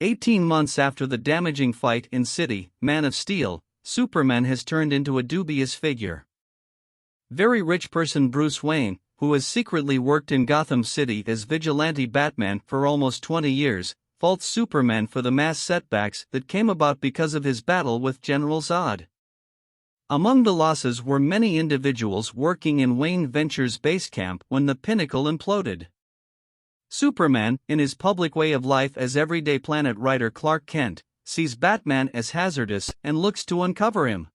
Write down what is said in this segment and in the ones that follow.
18 months after the damaging fight in City, Man of Steel, Superman has turned into a dubious figure. Very rich person Bruce Wayne, who has secretly worked in Gotham City as vigilante Batman for almost 20 years, faults Superman for the mass setbacks that came about because of his battle with General Zod. Among the losses were many individuals working in Wayne Ventures' base camp when the Pinnacle imploded. Superman, in his public way of life as everyday planet writer Clark Kent, sees Batman as hazardous and looks to uncover him.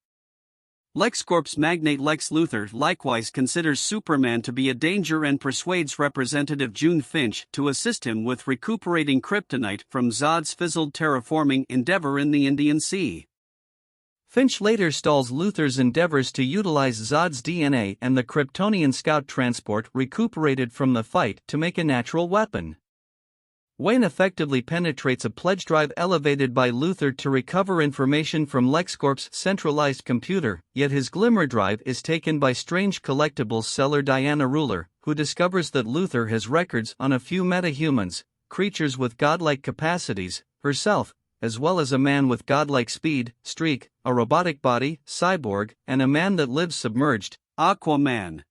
LexCorp's magnate Lex Luthor likewise considers Superman to be a danger and persuades Representative June Finch to assist him with recuperating kryptonite from Zod's fizzled terraforming endeavor in the Indian Sea. Finch later stalls Luthor's endeavors to utilize Zod's DNA and the Kryptonian scout transport recuperated from the fight to make a natural weapon. Wayne effectively penetrates a pledge drive elevated by Luthor to recover information from LexCorp's centralized computer, yet his glimmer drive is taken by strange collectibles seller Diana Ruler, who discovers that Luthor has records on a few metahumans, creatures with godlike capacities, herself, as well as a man with godlike speed, Streak, a robotic body, Cyborg, and a man that lives submerged, Aquaman.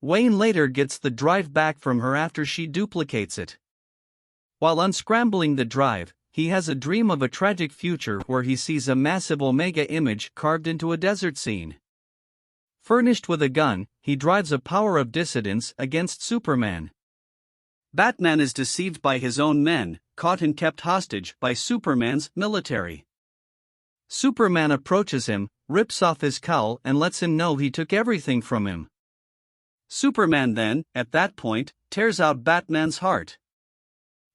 Wayne later gets the drive back from her after she duplicates it. While unscrambling the drive, he has a dream of a tragic future where he sees a massive Omega image carved into a desert scene. Furnished with a gun, he drives a power of dissidence against Superman. Batman is deceived by his own men, caught and kept hostage by Superman's military. Superman approaches him, rips off his cowl and lets him know he took everything from him. Superman then, at that point, tears out Batman's heart.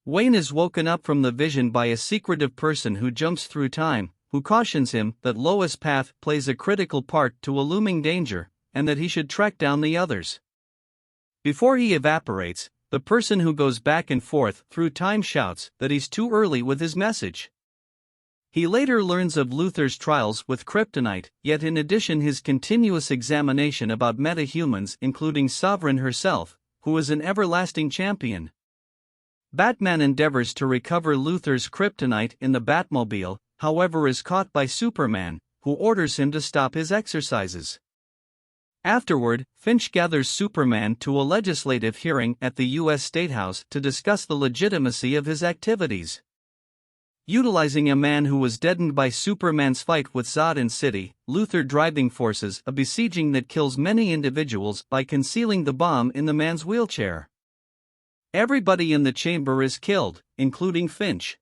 Wayne is woken up from the vision by a secretive person who jumps through time, who cautions him that Lois Path plays a critical part to a looming danger, and that he should track down the others. Before he evaporates, the person who goes back and forth through time shouts that he's too early with his message. He later learns of Luthor's trials with kryptonite, yet in addition his continuous examination about metahumans including Sovereign herself, who is an everlasting champion. Batman endeavors to recover Luthor's kryptonite in the Batmobile, however is caught by Superman, who orders him to stop his exercises. Afterward, Finch gathers Superman to a legislative hearing at the U.S. State House to discuss the legitimacy of his activities. Utilizing a man who was deadened by Superman's fight with Zod in City, Luthor driving forces a besieging that kills many individuals by concealing the bomb in the man's wheelchair. Everybody in the chamber is killed, including Finch.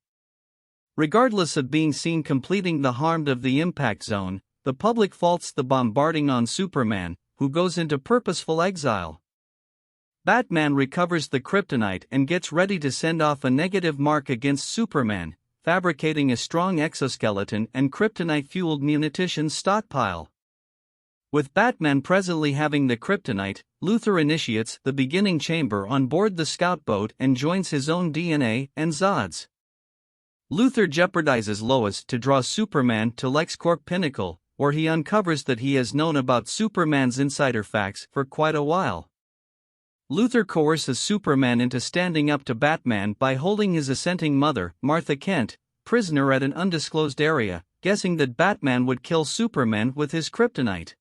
Regardless of being seen completing the harm of the impact zone, the public faults the bombarding on Superman, who goes into purposeful exile. Batman recovers the kryptonite and gets ready to send off a negative mark against Superman, fabricating a strong exoskeleton and kryptonite-fueled munitions stockpile. With Batman presently having the kryptonite, Luthor initiates the beginning chamber on board the scout boat and joins his own DNA and Zod's. Luthor jeopardizes Lois to draw Superman to LexCorp Pinnacle, where he uncovers that he has known about Superman's insider facts for quite a while. Luthor coerces Superman into standing up to Batman by holding his assenting mother, Martha Kent, prisoner at an undisclosed area, guessing that Batman would kill Superman with his kryptonite.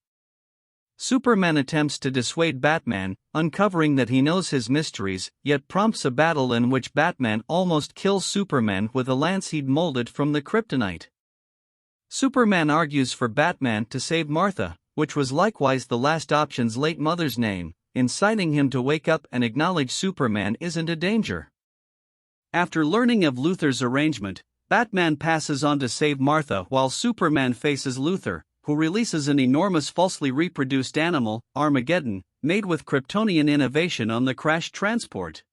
Superman attempts to dissuade Batman, uncovering that he knows his mysteries, yet prompts a battle in which Batman almost kills Superman with a lance he'd molded from the kryptonite. Superman argues for Batman to save Martha, which was likewise the last option's late mother's name, inciting him to wake up and acknowledge Superman isn't a danger. After learning of Luthor's arrangement, Batman passes on to save Martha while Superman faces Luthor, who releases an enormous falsely reproduced animal, Armageddon, made with Kryptonian innovation on the crashed transport.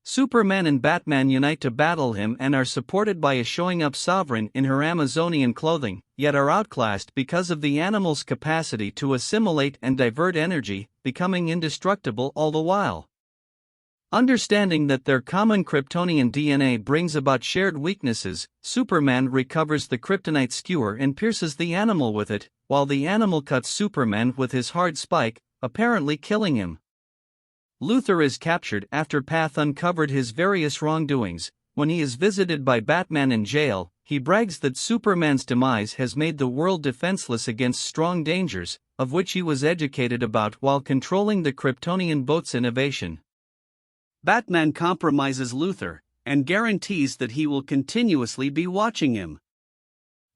Superman and Batman unite to battle him and are supported by a showing-up Sovereign in her Amazonian clothing, yet are outclassed because of the animal's capacity to assimilate and divert energy, becoming indestructible all the while. Understanding that their common Kryptonian DNA brings about shared weaknesses, Superman recovers the kryptonite skewer and pierces the animal with it, while the animal cuts Superman with his hard spike, apparently killing him. Luthor is captured after Path uncovered his various wrongdoings, when he is visited by Batman in jail, he brags that Superman's demise has made the world defenseless against strong dangers, of which he was educated about while controlling the Kryptonian boat's innovation. Batman compromises Luthor, and guarantees that he will continuously be watching him.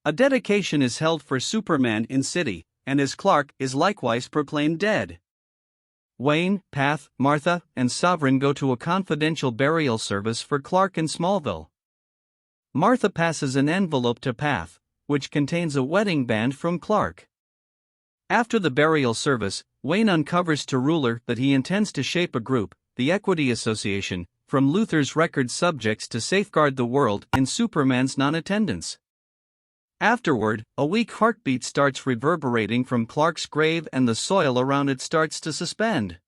A dedication is held for Superman in City, and his Clark is likewise proclaimed dead. Wayne, Path, Martha, and Sovereign go to a confidential burial service for Clark in Smallville. Martha passes an envelope to Path, which contains a wedding band from Clark. After the burial service, Wayne uncovers to Ruler that he intends to shape a group, the Equity Association, from Luthor's record subjects to safeguard the world in Superman's non-attendance. Afterward, a weak heartbeat starts reverberating from Clark's grave and the soil around it starts to suspend.